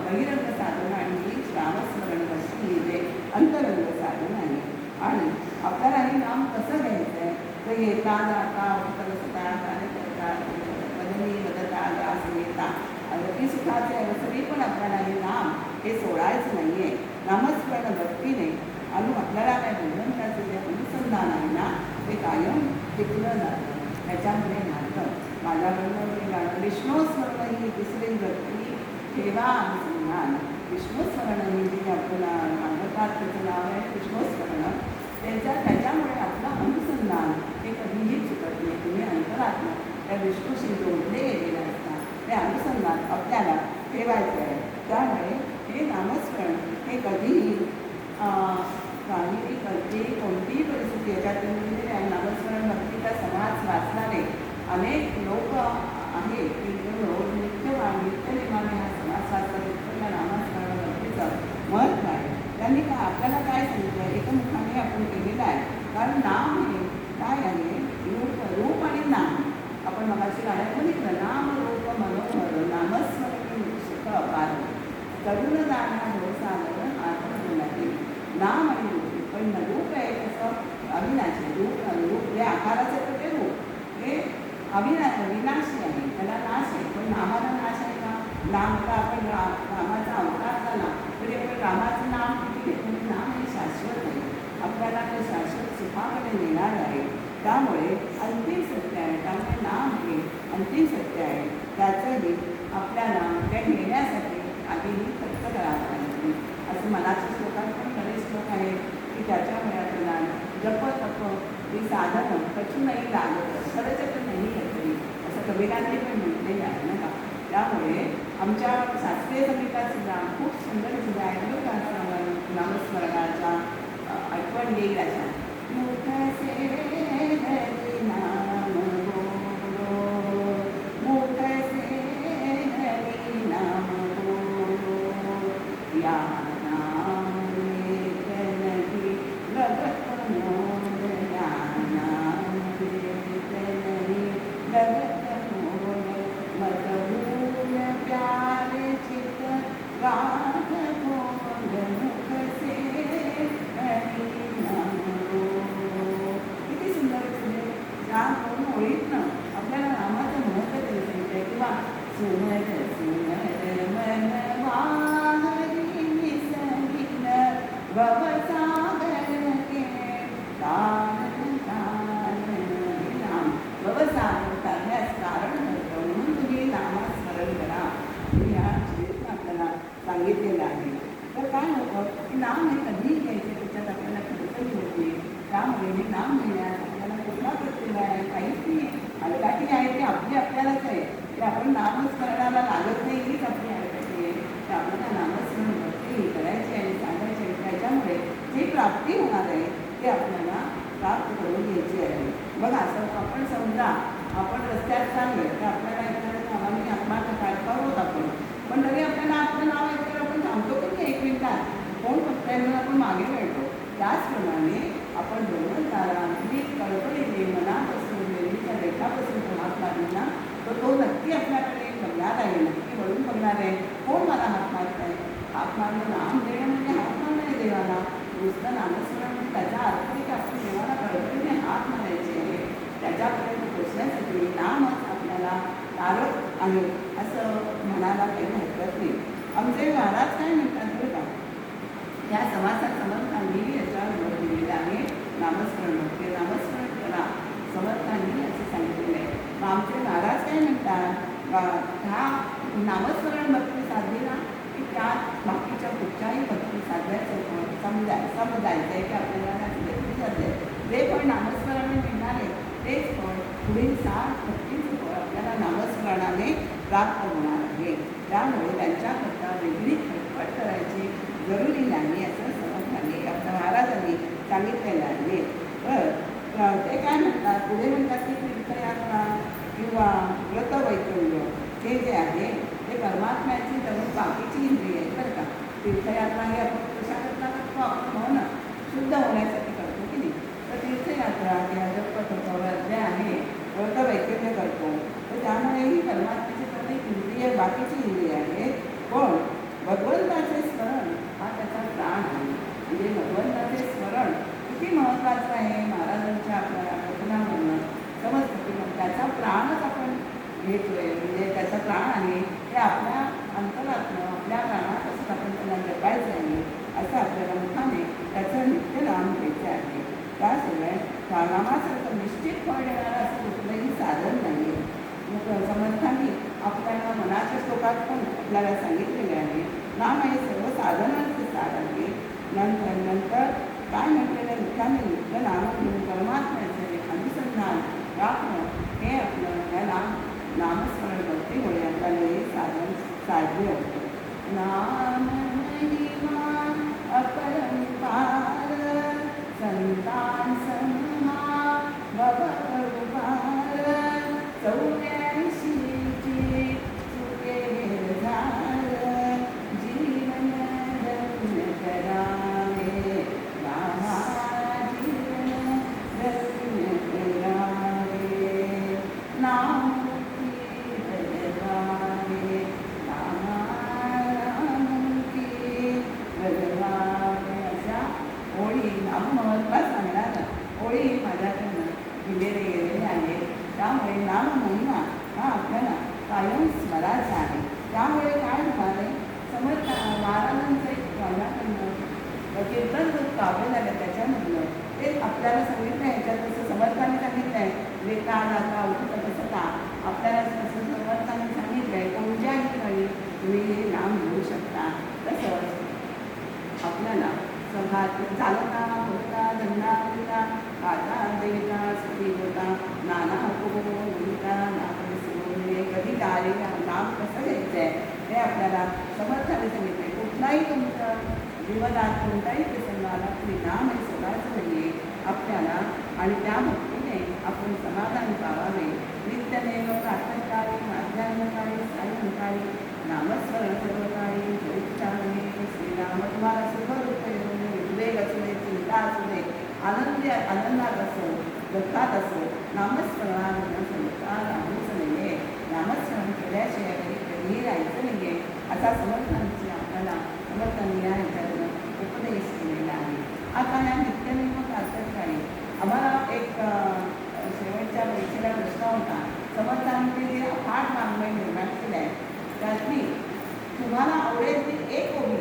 बहिरंग साधन आणि नामस्मरण भक्ती हे अंतरंग साधन आहे. आणि आपल्याला हे नाम कसं घ्यायचं आहे तर येता जाता उत्तरसता कार्यकर्ता वदनी वदता दास येता अगदी सुखाचे अवसरी पण आपल्याला हे नाम हे सोडायचं नाही आहे. नामस्मरण भक्तीने आणि आपल्याला काय भगवंताचं जे अनुसंधान आहे ना ते कायम टिकलं जातं. त्याच्यामुळे नातं माझ्याकडनं मी गाणं विष्णुस्मरण ही दुसरी भक्ती ठेवा अनुसंधान. विष्णुस्मरण ही जी आपल्याला भागवतात त्याचं नाव आहे विष्णुस्मरण. त्याच्यामुळे आपलं अनुसंधान हे कधीही चुकत नाही. तुम्ही अंतरात्मा त्या विष्णूशी जोडले गेलेले असतात. ते अनुसंधान आपल्याला ठेवायचं आहे. त्यामुळे हे नामस्मरण हे कधीही काहीही कधी कोणतीही परिस्थिती याच्यातून नामस्मरण भक्तीचा समाज वाचणारे अनेक लोक आहेत की जो रोज नित्यनेमाने हा समाज वाचतात. त्या नामस्मरण भक्तीचं महत्त्व आहे. त्यांनी काय आपल्याला काय सांगितलं एकमुखाने आपण केलेलं आहे. कारण नाम हे काय आहे रूप आणि नाम. आपण मगाशी गाण्यात बघितलं नाम रूप मनोहर नामस्मरण सुख अपार करुण जाणा भोसागर आत्म लागेल. नाम आणि रूप पण रूप आहे कसं अविनाशी रूप जे आकाराचं तर ते रूप हे विनाशी आहे. त्याला नाश आहे. पण नामाला नाश आहे का? नामला आपण रामाचा अवतार झाला तरी आपण रामाचं नाम किती घेतो. नाम हे शाश्वत आहे. आपल्याला ते शाश्वत सुखाकडे नेणार आहे. त्यामुळे अंतिम सत्य आहे. त्यामुळे नाम हे अंतिम सत्य आहे. त्याचंही आपल्याला त्या घेण्यासाठी आधीही खर्च करावा लागते. असं मनाच्या श्लोकात पण बरेच श्लोक आहेत की त्याच्यामुळे आपल्याला जप तप ही साधनं कठीणही लागत खरंच नाही येते असं कबीरांनी पण म्हटलेलं आहे ना का. त्यामुळे आमच्या शास्त्रीय संगीतात सुद्धा खूप सुंदर सुद्धा आहे नामस्मरणाच्या आठवण येईल अशा मुखसे हरी नाम बोलो मुखसे हरी नाम बोलो या नाम लेत नहीं लगत मोर या नाम लेत नहीं लगत मोर मत भूल प्यारे चित गाठ मोर मुखसे हरी नाम बोलो. किती सुंदर म्हणजे या दोन ओळीतनं आपल्याला नामाचं महत्त्व तरी सांगितलं किंवा सुमर सुमर मन वाहरी निसंगीन भवसागर के तारण तारण नाम भवसागर करण्यास कारण होतं म्हणून तुम्ही नामस्मरण करा. या जीवित आपल्याला सांगितलेलं आहे. तर काय होतं की नाम हे कधीही घ्यायचे त्याच्यात आपल्याला खर्चही होते. त्यामुळे हे नाम घेण्यास आपल्याला कुठला प्रत्येक आहे काहीच नाही. अलगाठी आहे ते आपली आपल्यालाच आहे. ते आपण नामस्मरणाला लागत नाही हीच आपली अलगाठी आहे. तर आपल्याला नामस्मरण भक्ती करायची आणि सांगायची आहे. त्याच्यामुळे जी प्राप्ती होणार आहे ते आपल्याला प्राप्त करून घ्यायची आहे. बघा असं आपण समजा आपण रस्त्यात चाललोय तर आपल्याला एखाद्या नावाने आत्माचा काय करत आपण पण तरी आपल्याला आपलं नाव ऐकलं आपण थांबतो की नाही 1 मिनिटात कोण बघताय म्हणून आपण मागे वळतो. त्याचप्रमाणे आपण भगवंताला अगदी कळकळीने मनापासून नेहमीच्या रेखापासून हात मारला तर तो नक्की आपल्याकडे बघणार आहे, नक्की वळून बघणार आहे. कोण मला हात मारत आहे? हात मारणं, नाम देणं म्हणजे हात मारणं आहे देवाला. नुसतं नामस्मरण म्हणजे त्याचा अर्थ आहे की आपण देवाला कळकळीने हात मारायचे आहे. त्याच्यापर्यंत पोचण्यासाठी नामच आपल्याला तारक आहे असं म्हणायला काही हरकत नाही. आमचे महाराज काय म्हणतात बरं का, या समासात समर्थांनी याच्यावर भर दिलेला आहे. नामस्मरण ते नामस्मरण करा समर्थांनी असं सांगितलेलं आहे. मग आमचे महाराज काय म्हणतात, हा नामस्मरण भक्ती साधलेला की त्यात बाकीच्या कुठच्याही भक्ती साधायचं समजायचं आहे की आपल्याला जे पण नामस्मरणाने मिळणार आहे तेच पण पुढील 7 भक्तीचं फळ आपल्याला नामस्मरणाने प्राप्त होणार आहे. त्यामुळे त्यांच्याकरता वेगळी खटपट करायची जरुरी नाही असं समर्थांनी आपल्या महाराजांनी सांगितलेलं आहे. तर ते काय म्हणतात, पुढे म्हणतात की तीर्थयात्रा किंवा व्रतवैकल्य हे जे आहे ते परमात्म्याची जणू बाकीची इंद्रिय आहे बरं का. तीर्थयात्रा ही आपण कशाकरता करतो, आपण हो ना शुद्ध होण्यासाठी करतो की नाही. तर तीर्थयात्रा किंवा जपतप जे आहे व्रतवैकल्य करतो तर त्यामुळे ही परमात्म्याची तर एक इंद्रिय बाकीची इंद्रिय आहे. पण भगवंताचे स्मरण हा त्याचा प्राण आहे. म्हणजे भगवंताचे स्मरण किती महत्त्वाचं आहे महाराजांच्या आपल्याला कथनामधून समजतं की मग त्याचा प्राणच आपण घेतोय, म्हणजे त्याचा प्राण आहे ते आपल्या अंतरातनं आपल्या प्राणापासून आपण त्याला जपायचं आहे असं आपल्याला मुखाने त्याचं नित्यनाम घ्यायचं आहे. त्याशिवाय नामासारखं निश्चित फळ देणारं असं कुठलंही साधन नाही आहे. मग समर्थांनी आपल्याला मनाच्या श्लोकात पण आपल्याला सांगितलेले आहे नाम हे सर्व साधनांचे सार आहे. नंतर काय म्हटलेलं, नित्याने नित्य नाम घेऊन परमात्म्याचे अनुसंधान राखणं हे आपलं या नामस्मरण भक्तीमुळे आपल्याला हे साधन साध्य होतं. नाम महिमा अपरंपार संतान समहा भवपार 84ची चुके झार जीवन धन्य करावे रामा जीवन धन्य करावे नामुक्ती बलवावे रामा रामुक्ती बलवावे अशा ओळी नाममहत्त्व सांगणार ओळी माझ्याकडनं दिलेले गेलेले आहे. त्यामुळे नाम महिमा हा आपल्याला कायम स्मरायचा आहे. त्यामुळे काय होणार आहे, समर्थ महाराजांचं एक माझ्याकडनं कीर्तन काव्य झालं त्याच्यामधलं ते आपल्याला सांगितलं आहे. ह्याच्यात जसं समर्थाने सांगितलं आहे लेखा दाखा उठता बसता आपल्याला तसं समर्थाने सांगितलं आहे कोणत्याही वेळी तुम्ही हे नाम घेऊ शकता. तसंच आपल्याला सभात चालता होता धंदा होता आता देवता स्त्री होता नाना होता नाम सोडणे कधी काय नाम कसं घ्यायचं आहे हे आपल्याला समर्थाने सांगितलं आहे. कुठलाही तुमचं जीवनात कोणताही प्रसंग आला तरी नाम हे सोडायचं नाही आहे आपल्याला आणि त्या भक्तीने आपण समाधान पावावे. नित्यनेम प्रातःकाळी माध्यान्हकाळी सायंकाळी नामस्मरण सर्वकाळी जैचारणे श्रीराम तुम्हाला सुखरूप उद्वेग असू दे, चिंता असू दे, आनंदात असो दुःखात असो नामस्मरणात राहूच नाही आहे. नामस्मरण केल्याशिवाय कधीही राहायचं नाही आहे असा समर्थांची आपल्याला समर्थांनी या ह्याच्यातून उपदेश केलेला आहे. आता या नित्यनेम प्रातःकाळी आम्हाला एक शेवटच्या परीक्षेला प्रश्न होता. समर्थांनी जे अफाट वाङ्मय निर्माण केलं आहे त्यातली तुम्हाला आवडेल ती एक ओवी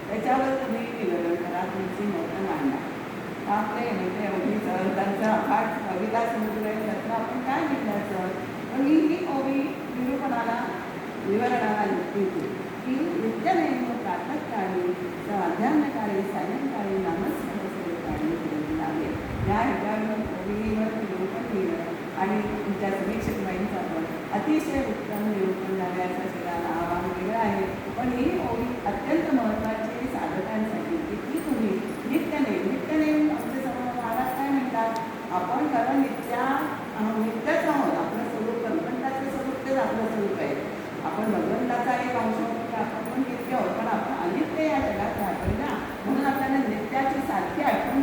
त्याच्यावर तुम्ही विवरण करा, तुमची मतं मांडा. आपले म्हणजे ओवी त्यांचा अफाट कविता समुद्र आहे त्यातलं आपण काय लिहिल्याचं पण ही ओवी निरूपणाला विवरणाला लिहिली की नित्यनेम प्रातःकाळी माध्यान्हकाळी सायंकाळी नामस्मरण सर्वकाळी करून लावे. या ह्याच्यावर ओवीवर निरूपण लिहिलं आणि तुमच्या समीक्षक बाईंचा पण अतिशय उत्तम निरूपण झाल्याचं सगळ्यांना आव्हान वेगळं आहे. पण ही ओवी अत्यंत महत्त्वाची साधकांसाठी की ती तुम्ही नित्यनेम आमचे महाराज काय म्हणतात आपण कारण नित्यच आहोत. आपलं स्वरूप भगवंताचं स्वरूप तेच आपलं स्वरूप आहे. आपण भगवंताचा एक अंश होतो आपण पण नित्य आहोत पण आपण अनित्य या जगात राहतो ना म्हणून आपल्याला नित्याची सारखी आठवण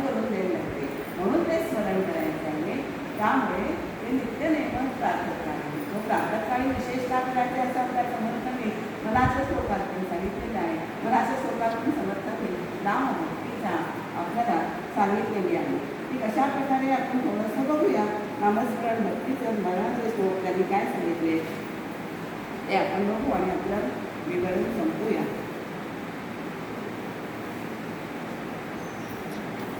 त्यामुळे ते नित्यनेम प्रातःकाळी तो प्रातःकाळी विशेषतः करायचे असं आपल्या समर्थांनी मनाच्या श्लोकातून सांगितलेलं आहे. मनाच्या श्लोकातून समर्थांनी नामभक्तीचा आपल्याला सांगितलेली आहे. ती कशा प्रकारे आपण थोडंसं बघूया. नामस्मरण भक्तीचं मनाचे श्लोक त्यांनी काय सांगितले ते आपण बघू आणि आपलं विवरण संपूया.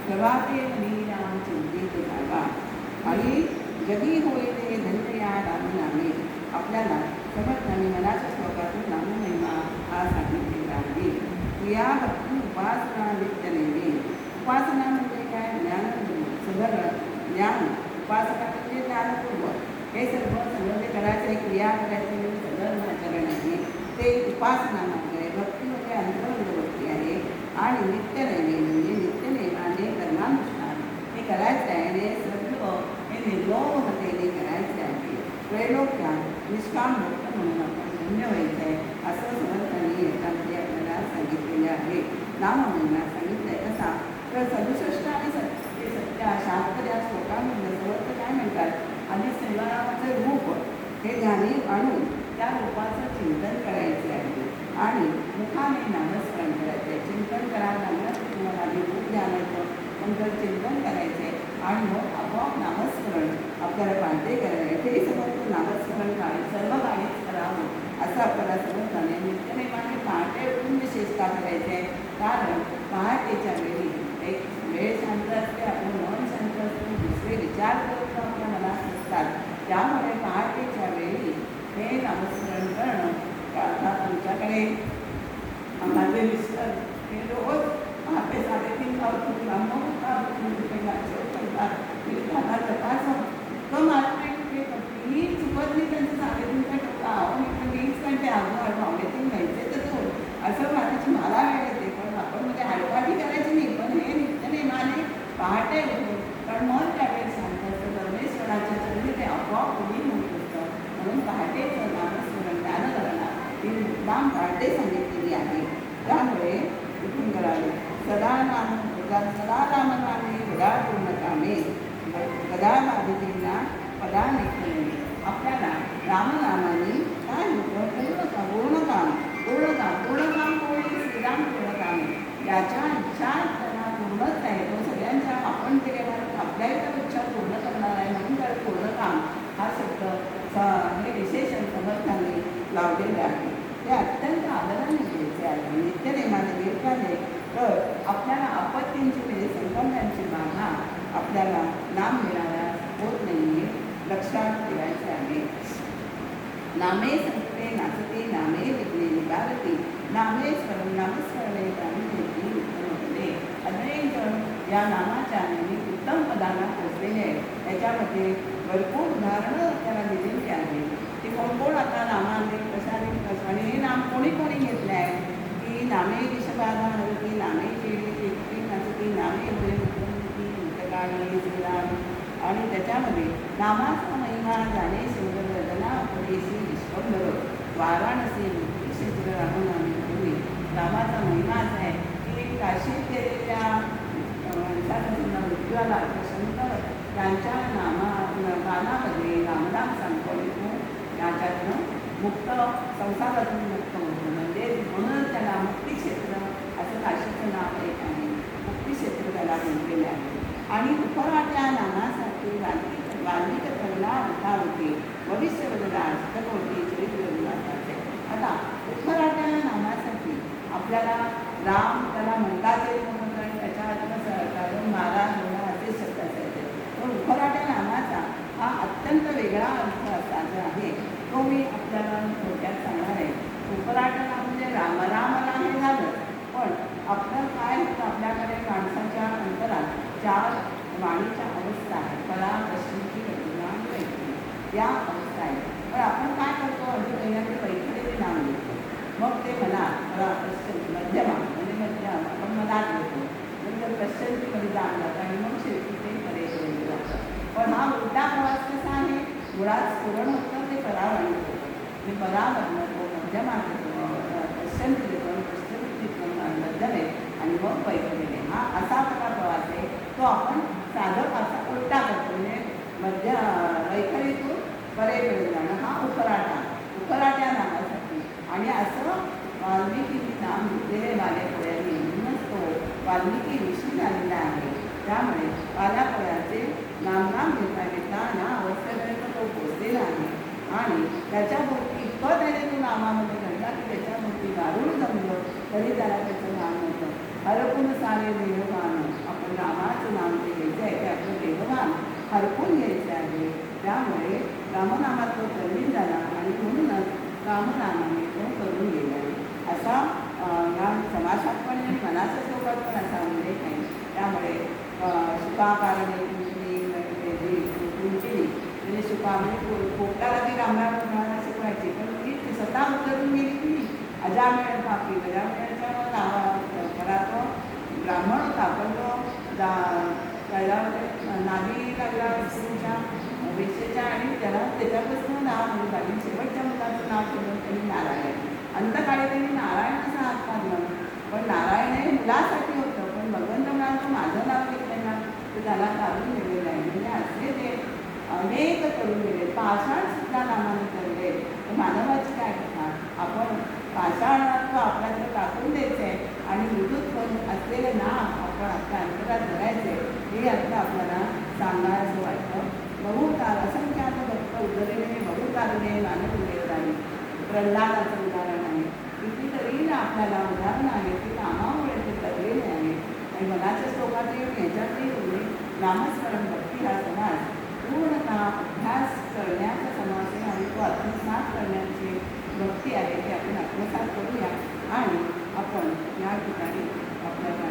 प्रभाते नीराम चिंतित जागा आणि जगी होईल धन्य या रामनामे. आपल्याला समर्थांनी मनाच्या श्लोकातून नाममहिमा हा सांगितलेला आहे. क्रिया भक्ती उपासना नित्यनेमी. उपासना म्हणजे काय? ज्ञान सदर ज्ञान. उपासना म्हणजे ज्ञानपूर्वक हे सर्व सगळं करायचं आहे. क्रिया करायची सदर आचरण आहे ते उपासना म्हणजे. भक्ती म्हणजे अंतर्गत भक्ती आहे आणि नित्यनेमी म्हणजे नित्यनेमाने कर्मानुष्ठान हे करायचं आहे आणि सर्व हे निर्लोभतेने करायचे आहे. त्रैलोक्यात निष्काम भक्त म्हणून आपण धन्य व्हायचं आहे असं समर्थांनी याच्यामध्ये आपल्याला सांगितलेले आहे. नाममहिमा सांगितलंय कसा तर 67 आणि 70 या श्लोकांमध्ये समर्थ काय म्हणतात? आधी श्रीरामाचे रूप हे ध्यानी आणून त्या रूपाचं चिंतन करायचे आहे आणि मुखाने नामस्मरण करायचे. चिंतन करायला लागलं तर तुम्हाला आधी रूप ध्यानायचं नंतर चिंतन करायचे आणि मग आपोआप नामस्मरण आपल्याला पाठे करायचे. ते समर्थ नामस्मरण काळी सर्व काळीच करावं असं आपल्याला समजताने नित्यनेमाने पहाटे उठून विशेषता करायचे. कारण पहाटेच्या वेळी एक वेळ शांत असते, आपलं मन शांत असते, दुसरे विचार करत आपल्या मनात असतात. त्यामुळे पहाटेच्या वेळी हे नामस्मरण करणं. आता आमच्याकडे माझे मिस्टर हे रोज पहाटे 3:30 उठून तो मात्र कुठेही चुकत नाही. त्यांचं 3:30चा टोका मी 20 घंटे अगोदर 2:30 घ्यायचे तर तो असं वाटायची मला वेळ येते. पण आपण म्हणजे आडपाठी करायची नाही, पण हे नित्यनेमाने पहाटे उठून कारण मन त्यावेळेस शांत असतं. परमेश्वराच्या चरणी ते आपोआप उडी होत असतं. म्हणून पहाटेचं नामस्मरण ज्ञानकरणा ही मुद्दाम पहाटे सांगितलेली आहे. त्यामुळे उठून करावे. सदा रामनामे गदा पूर्णकामे. गदा बाधितेंना पदा निघणे. आपल्याला रामनामाने काय होतं? पूर्ण काम कोणी? श्रीराम पूर्णकामे. याच्या इच्छा त्यांना पूर्णच आहे. तो सगळ्यांच्या आपण केलेला आपल्याही तर इच्छा पूर्ण करणार आहे. म्हणून तर पूर्ण काम हा शब्द हे विशेषण समर्थांनी लावलेले आहे. ते अत्यंत आदराने घ्यायचे आहे. नित्यनेमाने घेतल्याने तर आपल्याला आपत्तींची म्हणजे संकल्पांची बाधा आपल्याला नाम मिळाल्यास होत नाही. लक्षात ठेवायचे आहे. नामे संकटे नाचते नामे विघ्ने निवारते. नामस्मरणे प्राणी उत्तम. अनेक जण या नामाच्या उत्तम पदांना पोचलेले आहेत. त्याच्यामध्ये भरपूर उदाहरणं त्याला दिलेली आहेत. ते कोण आता नामाने कशाने आणि हे नाम कोणी घेतले आहे की नामे विषबाधा नव्हती, नामे चिडती नसती, नामे होती इंतकाळी श्रीराम. आणि त्याच्यामध्ये नामाचा महिमा जाणे सुंदर रजना अपदेशी विश्वंभर वाराणसी क्षेत्र रामनामे पूर्वी. नामाचा महिमा असा आहे की काशीत गेलेल्या माणसाला मृत्यूला शंकर त्यांच्या गानामध्ये रामनाम सांगतो त्याच्यातनं मुक्त संसारातून मुक्त होतो. म्हणजे म्हणून त्याला मुक्तिक्षेत्र असं काशीचं नाव एक आहे. मुक्तिक्षेत्र त्याला म्हटलेले आहे. आणि उपराट्या नामासाठी वाल्मिक ठरला होती भविष्य बदला अष्टकोटी चरित्र विलासाचे. आता उपराट्या नामासाठी आपल्याला राम त्याला म्हणतात येत नव्हतं आणि त्याच्यातनं महाराज होणार असे शब्द असायचे. पण उपराट्या नामाचा हा अत्यंत वेगळा अर्थ असायचा आहे. तो मी आपल्याला थोडक्यात सांगणार आहे. उपराटा म्हणजे रामरामला हे झालं, पण आपलं काय होतं? आपल्याकडे माणसाच्या अंतरात 4 वाणीच्या अवस्था आहेत. कला, पश्चिमची, गतीला आणि पैठणी या अवस्था आहेत. पण आपण काय करतो? अगदी पहिल्यांदा पैठणीचे नाव घेतो, मग ते मला पश्चिम मध्यमा म्हणजे मध्यम आपण मनात घेतो, नंतर पश्चिमची जाण जातं आणि मग शेवटी ते परेकडे जातं. पण हा उलटा प्रवास कसा आहे? मुळात स्फुरण होतं ते परावाणी होतं आणि परावरनं तो मध्यमात येतो, पश्चिमची येतो, पश्चिमची मध्यम आहे आणि मग पैठणी. हा असा प्रवास आहे. तो आपण साधक असा उलटा करतो. म्हणजे मध्य वैखरीतून परेकडे जाणं हा उखराट्या नावासाठी. आणि असं वाल्मिकींनी नाम घेतलेले वाल्यापोळ्यांनी म्हणूनच तो वाल्मिकी ऋषी झालेला आहे. त्यामुळे वाल्यापोळ्याचे नाम घेता घेता या अवस्थेपर्यंत तो पोचलेला आहे. आणि त्याच्याभोवती इतकं त्याने तो नामामध्ये घडला की त्याच्याभोवती गारुड जमलं तरी त्याला त्याचं नाम होतं. हरपून सारे देहवान, आपण रामाचं नाम जे घ्यायचं आहे ते आपलं देहवान हरपून घ्यायचे आहे. त्यामुळे रामनामात तो तल्लीन झाला आणि म्हणूनच रामनामाने तो करून गेला आहे. असा या समासात पण आणि मनाच्या श्लोकात पण असा उल्लेख आहे. त्यामुळे सुखाकारणे कुंचली म्हणजे सुखा म्हणजे पोटाला ती रामराम म्हणायला शिकवायची, पण ती स्वतः उतरून गेली की अजामेळ पापी. अजामेळच्या खरा तो ब्राह्मण होता, पण तो नादी लागला विष्णूच्या वेशेच्या आणि त्याला त्याच्यापासून नाव म्हणजे झाली. शेवटच्या मुलाचं नाव ठेवलं त्यांनी नारायण. अंतकाळी त्यांनी नारायण असं हात काढलं, पण नारायण हे मुलासाठी होतं, पण भगवंत म्हणाल माझं नाव घेतलं तर त्याला काढून गेलेलं आहे. म्हणजे असे ते अनेक करून गेले. पाषाण सुद्धा नामाने करले. तर मानवाची काय कथा, आपण पाषाणात आपल्याला टाकून द्यायचं आहे आणि मृदूत करून असलेलं नाम आपण आपल्या अंतरात धरायचे. हे आता आपल्याला सांगायचं वाटतं. बहुतार असंख्यात भक्त उदरणे बहुतारणे मानवदेवराणी प्रल्हादाचं उदाहरण आहे. कितीतरी आपल्याला उदाहरण आहे की नामामुळे ते करलेले आहे. आणि मनाच्या श्लोकात ह्याच्यातही उल्लेख नामस्मरण भक्ती हा समाज पूर्णतः अभ्यास करण्याचा समास आहे आणि तो आत्मसात करण्याची भक्ती आहे. ते आपण आत्मसात